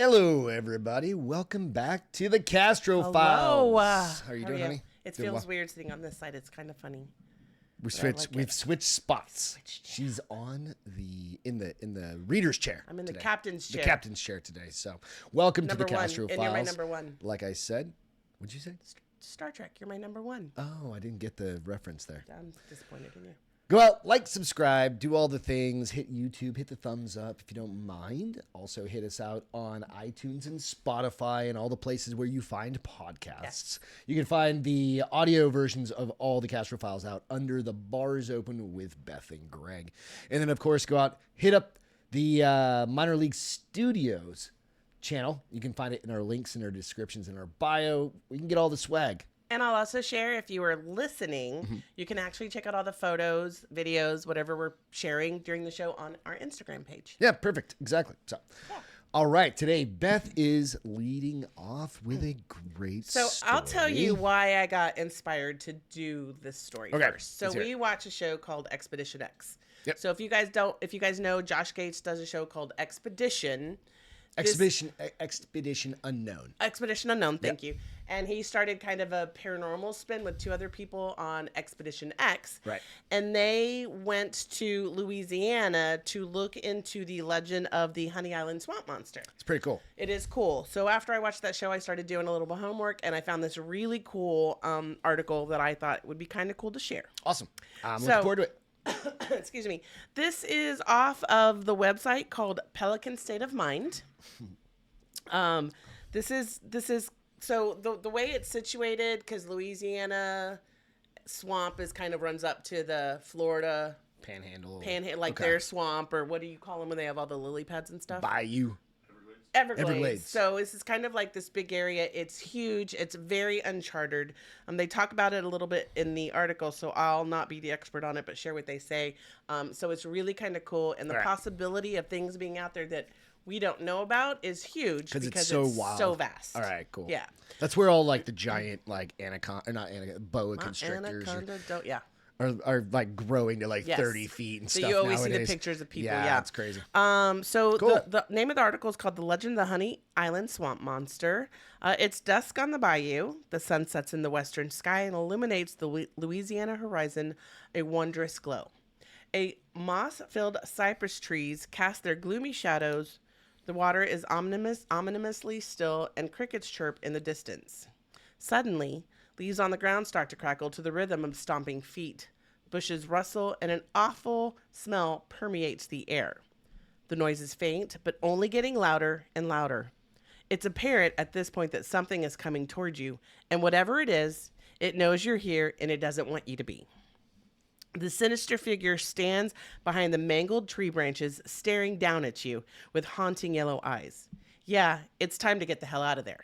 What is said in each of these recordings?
Hello, everybody. Welcome back to the Castro Hello. Files. How are you doing, honey? It Doing feels well? weird sitting on this side. It's kind of funny. We've like switched spots. She's on in the reader's chair. I'm in the today. captain's chair. The captain's chair today. So, welcome Number to the Castro one, Files. and you're my number one. Like I said, what'd you say? Star Trek. You're my number one. Oh, I didn't get the reference there. I'm disappointed in you. Go out, like, subscribe, do all the things. Hit YouTube, hit the thumbs up if you don't mind. Also, hit us out on iTunes and Spotify and all the places where you find podcasts. Yes. You can find the audio versions of all the Castro Files out under the Bars Open with Beth and Greg. And then, of course, go out, hit up the Minor League Studios channel. You can find it in our links in our descriptions in our bio. We can get all the swag. And I'll also share, if you are listening, you can actually check out all the photos, videos, whatever we're sharing during the show on our Instagram page. Yeah, perfect. Exactly. So, all right. Today, Beth is leading off with a great story. I'll tell you why I got inspired to do this story first. So we watch a show called Expedition X. Yep. So if you guys know, Josh Gates does a show called Expedition Unknown. Expedition Unknown, thank you. And he started kind of a paranormal spin with two other people on Expedition X. Right. And they went to Louisiana to look into the legend of the Honey Island Swamp Monster. It's pretty cool. It is cool. So after I watched that show, I started doing a little bit of homework, and I found this really cool article that I thought would be kind of cool to share. Awesome. I'm looking forward to it. Excuse me. This is off of the website called Pelican State of Mind. This is so the way it's situated, because Louisiana swamp is kind of runs up to the Florida Panhandle, like their swamp, or what do you call them when they have all the lily pads and stuff? Bayou. Everglades. So this is kind of like this big area. It's huge. It's very uncharted. They talk about it a little bit in the article, so I'll not be the expert on it, but share what they say. So it's really kind of cool, and the possibility of things being out there that we don't know about is huge because it's so wild, so vast. All right, cool. Yeah, that's where all like the giant like boa constrictors are like growing to like 30 feet and so stuff. You always nowadays. see the pictures of people. Yeah, it's crazy. So cool. the name of the article is called "The Legend of the Honey Island Swamp Monster." It's dusk on the bayou. The sun sets in the western sky and illuminates the Louisiana horizon a wondrous glow. A moss-filled cypress trees cast their gloomy shadows. The water is ominously still, and crickets chirp in the distance. Suddenly, leaves on the ground start to crackle to the rhythm of stomping feet. Bushes rustle, and an awful smell permeates the air. The noise is faint, but only getting louder and louder. It's apparent at this point that something is coming toward you, and whatever it is, it knows you're here, and it doesn't want you to be. The sinister figure stands behind the mangled tree branches, staring down at you with haunting yellow eyes. Yeah, it's time to get the hell out of there.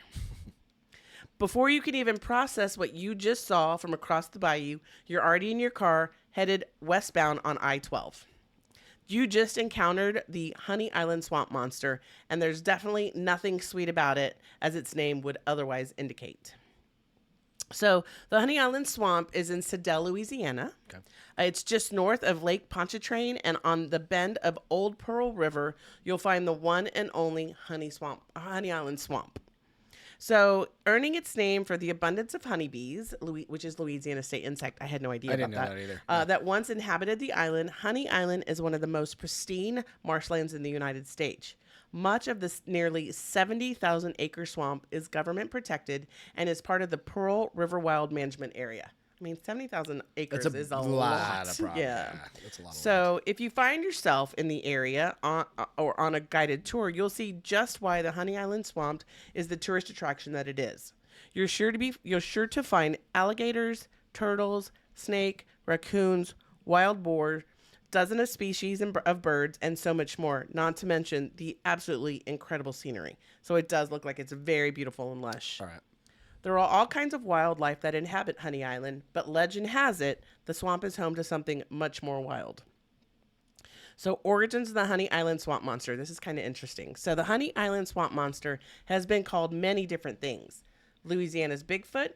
Before you can even process what you just saw from across the bayou, you're already in your car, headed westbound on I-12. You just encountered the Honey Island Swamp Monster, and there's definitely nothing sweet about it, as its name would otherwise indicate. So, the Honey Island Swamp is in Sedell, Louisiana. Okay. It's just north of Lake Pontchartrain, and on the bend of Old Pearl River, you'll find the one and only Honey Island Swamp. So, earning its name for the abundance of honeybees, which is Louisiana state insect. I had no idea about that. I didn't know that either. That once inhabited the island. Honey Island is one of the most pristine marshlands in the United States. Much of this nearly 70,000 acre swamp is government protected and is part of the Pearl River Wild Management Area. I mean, 70,000 acres is a lot of property. Yeah. That's a lot of land. If you find yourself in the area or on a guided tour, you'll see just why the Honey Island Swamp is the tourist attraction that it is. You're sure to find alligators, turtles, snake, raccoons, wild boar, dozens of species of birds, and so much more, not to mention the absolutely incredible scenery. So it does look like it's very beautiful and lush. All right. There are all kinds of wildlife that inhabit Honey Island, but legend has it the swamp is home to something much more wild. So, origins of the Honey Island Swamp Monster. This is kind of interesting. So, the Honey Island Swamp Monster has been called many different things. Louisiana's Bigfoot,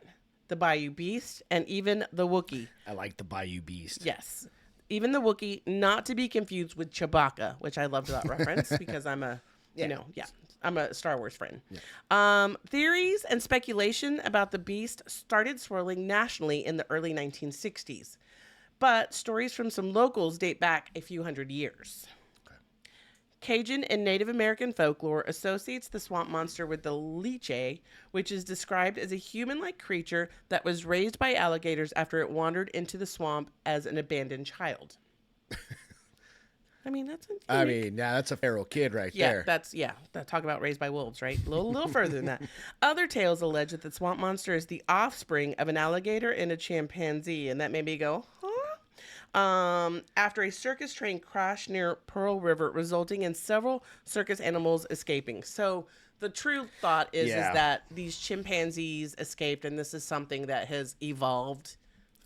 the Bayou Beast, and even the Wookiee. I like the Bayou Beast. Yes. Even the Wookiee, not to be confused with Chewbacca, which I loved that reference because I'm a, I'm a Star Wars friend. Yeah. Theories and speculation about the beast started swirling nationally in the early 1960s, but stories from some locals date back a few hundred years. Cajun and Native American folklore associates the swamp monster with the liche, which is described as a human-like creature that was raised by alligators after it wandered into the swamp as an abandoned child. I mean, that's that's a feral kid right yeah, there. talk about raised by wolves, right? A little further than that. Other tales allege that the swamp monster is the offspring of an alligator and a chimpanzee, and that made me go, huh? After a circus train crashed near Pearl River, resulting in several circus animals escaping. So the true thought is that these chimpanzees escaped, and this is something that has evolved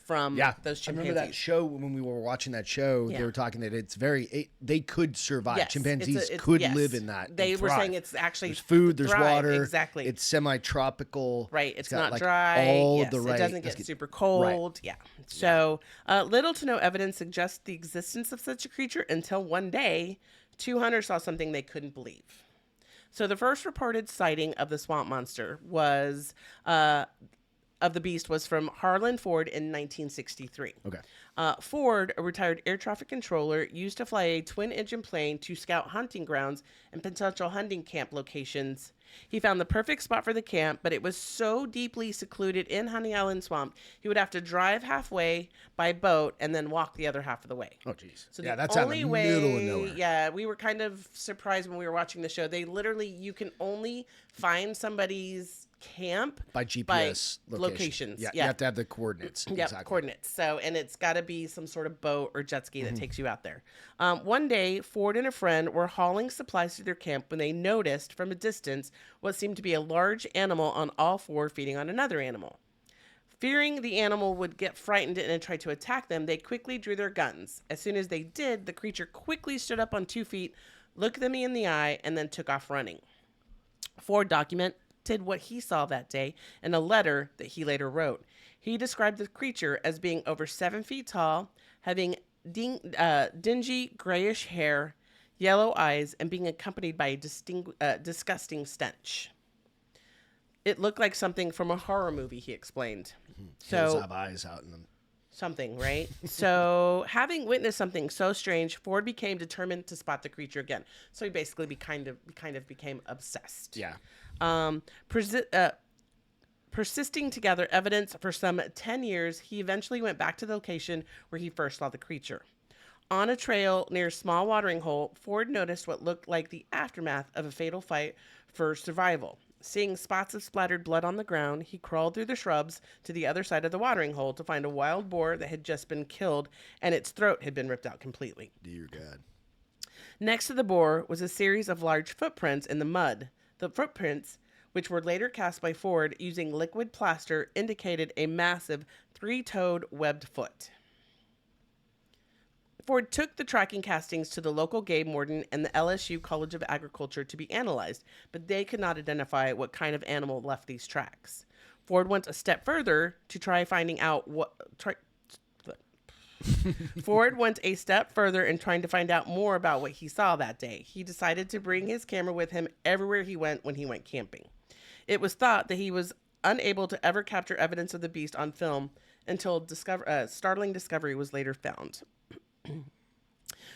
from those chimpanzees. I remember that show when we were watching that show. Yeah. They were talking that they could survive. Yes, Chimpanzees could live in that. They and were thrive. saying it's actually there's food, there's thrive, water. exactly. It's semi-tropical. Right. It's got, not like, dry. All yes, the right. It doesn't get super cold. Right. Yeah. So little to no evidence suggests the existence of such a creature until one day, 2 hunters saw something they couldn't believe. So the first reported sighting of the swamp monster was of the beast was from Harlan Ford in 1963. Okay. Ford, a retired air traffic controller, used to fly a twin-engine plane to scout hunting grounds and potential hunting camp locations. He found the perfect spot for the camp, but it was so deeply secluded in Honey Island Swamp, he would have to drive halfway by boat and then walk the other half of the way. Oh, jeez. So that's out in the middle of nowhere. Yeah, we were kind of surprised when we were watching the show. They literally, you can only find somebody's camp by GPS locations. Yeah, you have to have the coordinates. Yep, exactly. coordinates. So, and it's got to be some sort of boat or jet ski that takes you out there. One day, Ford and a friend were hauling supplies to their camp when they noticed from a distance what seemed to be a large animal on all four feeding on another animal. Fearing the animal would get frightened and try to attack them, they quickly drew their guns. As soon as they did, the creature quickly stood up on 2 feet, looked them in the eye, and then took off running. Ford documented what he saw that day in a letter that he later wrote. He described the creature as being over 7 feet tall, having dingy grayish hair, yellow eyes, and being accompanied by a disgusting stench. It looked like something from a horror movie, he explained. Hills have eyes out in them. Something, right? So, having witnessed something so strange, Ford became determined to spot the creature again. So he basically kind of became obsessed. Yeah. Persisting to gather evidence for some 10 years, he eventually went back to the location where he first saw the creature. On a trail near a small watering hole, Ford noticed what looked like the aftermath of a fatal fight for survival. Seeing spots of splattered blood on the ground, he crawled through the shrubs to the other side of the watering hole to find a wild boar that had just been killed and its throat had been ripped out completely. Dear God. Next to the boar was a series of large footprints in the mud. The footprints, which were later cast by Ford using liquid plaster, indicated a massive 3-toed webbed foot. Ford took the tracking castings to the local game warden and the LSU College of Agriculture to be analyzed, but they could not identify what kind of animal left these tracks. Ford went a step further to try finding out Ford went a step further in trying to find out more about what he saw that day. He decided to bring his camera with him everywhere he went when he went camping. It was thought that he was unable to ever capture evidence of the beast on film until startling discovery was later found.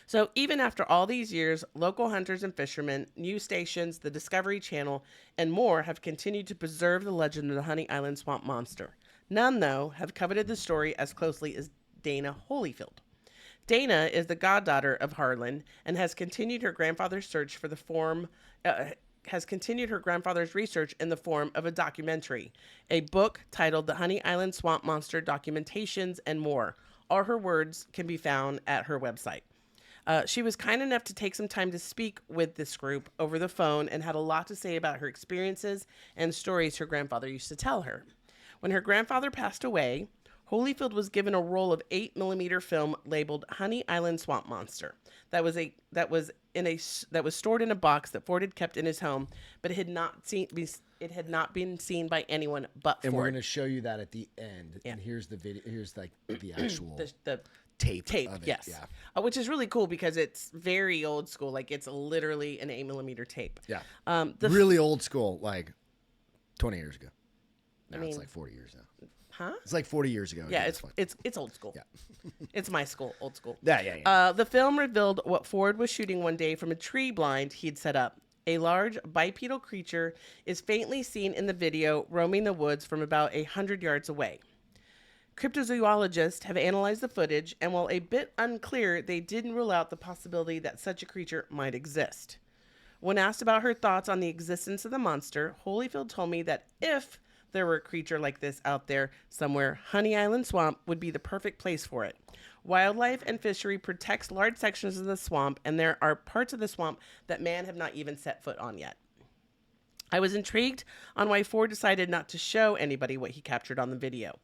So even after all these years, local hunters and fishermen, news stations, the Discovery Channel, and more have continued to preserve the legend of the Honey Island Swamp Monster. None, though, have coveted the story as closely as Dana Holyfield. Dana is the goddaughter of Harlan and has continued her grandfather's research in the form of a documentary, a book titled The Honey Island Swamp Monster Documentations and More. All her words can be found at her website. She was kind enough to take some time to speak with this group over the phone and had a lot to say about her experiences and stories her grandfather used to tell her. When her grandfather passed away, Holyfield was given a roll of 8mm film labeled Honey Island Swamp Monster. That was stored in a box that Ford had kept in his home, but it had not been seen by anyone but Ford. And we're going to show you that at the end. Yeah. And here's the video. Here's like the actual tape of it. Yes. Yeah. Which is really cool because it's very old school. Like it's literally an 8mm tape. Yeah. The Really old school, like 20 years ago. Now it's mean- like 40 years now. Huh? It's like 40 years ago. Yeah, at it's this point. it's old school. Yeah. It's my school, old school. Yeah. The film revealed what Ford was shooting one day from a tree blind he'd set up. A large bipedal creature is faintly seen in the video roaming the woods from about 100 yards away. Cryptozoologists have analyzed the footage, and while a bit unclear, they didn't rule out the possibility that such a creature might exist. When asked about her thoughts on the existence of the monster, Holyfield told me that if there were a creature like this out there somewhere, Honey Island Swamp would be the perfect place for it. Wildlife and fishery protects large sections of the swamp, and there are parts of the swamp that man have not even set foot on yet. I was intrigued on why Ford decided not to show anybody what he captured on the video.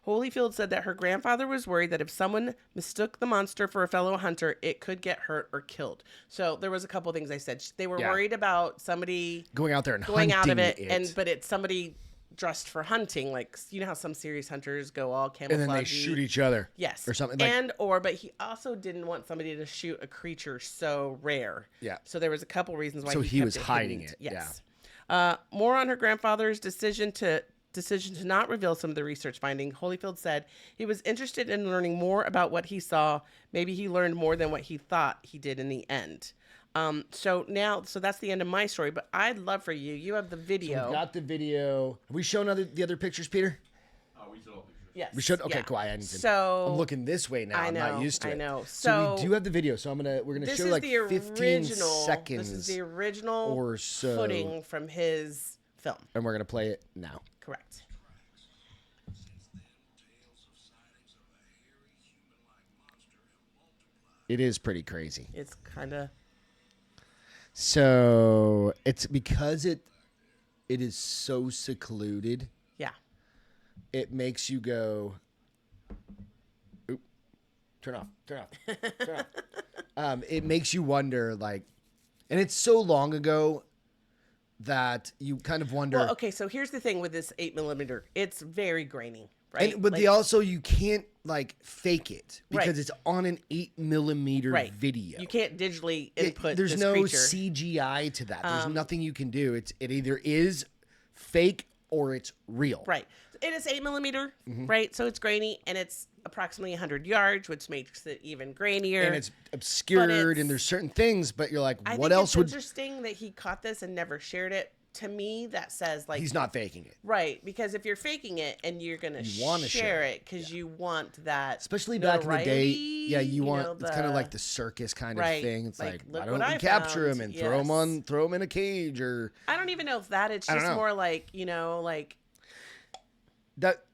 Holyfield said that her grandfather was worried that if someone mistook the monster for a fellow hunter, it could get hurt or killed. So there was a couple things I said. They were worried about somebody Going out there and going out of hunting it, but it's somebody dressed for hunting. Like, you know how some serious hunters go all camouflage. And then they shoot each other. Yes. Or something. But he also didn't want somebody to shoot a creature so rare. Yeah. So there was a couple reasons why So he kept was hiding hidden. it. Yes. More on her grandfather's decision to not reveal some of the research finding. Holyfield said he was interested in learning more about what he saw. Maybe he learned more than what he thought he did in the end. So that's the end of my story, but I'd love for you. You have the video. We've got the video. Have we shown the other pictures, Peter? We saw pictures. Yes. We should. Okay, yeah. cool. I'm So looking this way now. I'm not used to it. I know. So we do have the video. So we're gonna this show is like the 15 seconds. This is the original or so. footing from his film. And we're gonna play it now. Correct. It is pretty crazy. It's kind of. So it's because it is so secluded. Yeah. It makes you go. Oop, turn off. Turn off. It makes you wonder, like, and it's so long ago that you kind of wonder. Well, okay, so here's the thing with this 8mm. It's very grainy, right? But you can't like fake it because Right. it's on an 8mm right. video. You can't digitally input There's this no creature. CGI to that. There's nothing you can do. It either is fake or it's real. Right. It is 8mm, right? So it's grainy, and it's approximately 100 yards, which makes it even grainier. And it's obscured, and there's certain things, but you're like, I what think else it's would? interesting that he caught this and never shared it. To me, that says like He's not faking it. right, because if you're faking it and you're gonna wanna share it because you want that, Especially back in the day, yeah, you want know, it's kind of like the circus kind of Right, thing. It's like, like, look why don't what we I capture found. him and Yes. throw him in a cage or I don't even know if that. It's I don't just know. more like like that.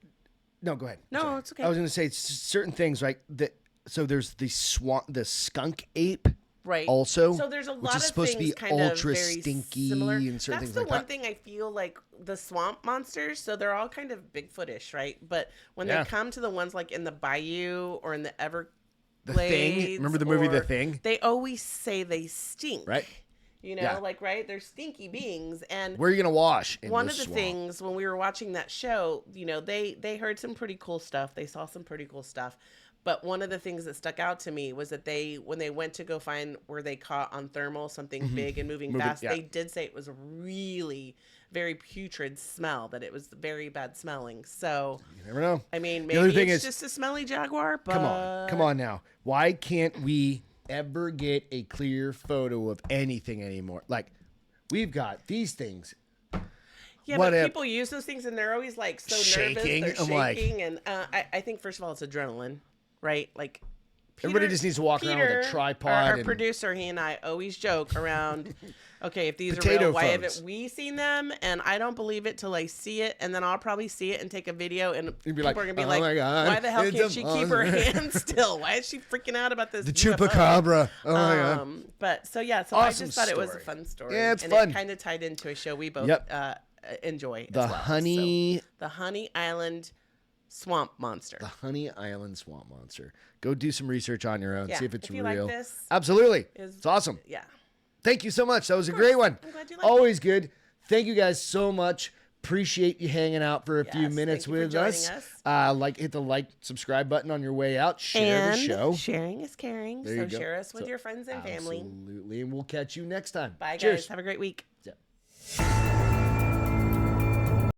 No, go ahead. No, Sorry. it's okay. I was going to say certain things, right? So there's the skunk ape. right. Also, so there's a which lot is of supposed to things be kind ultra of very stinky similar. and certain That's things the like one that. thing I feel like the swamp monsters. So they're all kind of Bigfootish, right? But when Yeah. they come to the ones like in the bayou or in the Everglades, The Thing. Remember the movie The or- Thing? They always say they stink, Right. You know, Yeah. like right, they're stinky beings, and Where are you going to wash? In one this of the swamp? things when we were watching that show, you know, they heard some pretty cool stuff. They saw some pretty cool stuff. But one of the things that stuck out to me was that when they went to go find where they caught on thermal something big and moving fast, yeah. they did say it was a really very putrid smell, that it was very bad smelling. So, You never know. I mean, The other maybe thing it's is- just a smelly jaguar, but Come on now. Why can't we ever get a clear photo of anything anymore? Like, we've got these things. Yeah, What but if- people use those things and they're always like so Shaking. nervous. They're I'm like- shaking, and I think first of all it's adrenaline, right? Like Everybody just needs to walk around with a tripod Our and- producer, he and I always joke around. Okay, if these are Potato real, why phones. haven't we seen them? And I don't believe it till I see it, and then I'll probably see it and take a video, and You'd be people like, are gonna be "Oh like, my God, "Why the hell it's can't a she keep her monster." hands still? Why is she freaking out about this?" The UFO?" chupacabra. Oh my God. But so yeah, so I Awesome just thought it was a story. fun story. Yeah, it's and fun. It kind of tied into a show we both Yep. Enjoy. The as well. honey. So, the Honey Island Swamp Monster. The Honey Island Swamp Monster. Go do some research on your own. Yeah, See if it's if you real. like this, Absolutely. is- It's awesome. Yeah. Thank you so much. That was a great one. I'm glad you liked it. Always good. Thank you guys so much. appreciate you hanging out for a few Yes, minutes thank you for with joining us. us. Hit the subscribe button on your way out. Share And the show. sharing is caring. There you So go. share us with your friends and family. Absolutely. And we'll catch you next time. Bye, Cheers. guys. Have a great week. Yeah.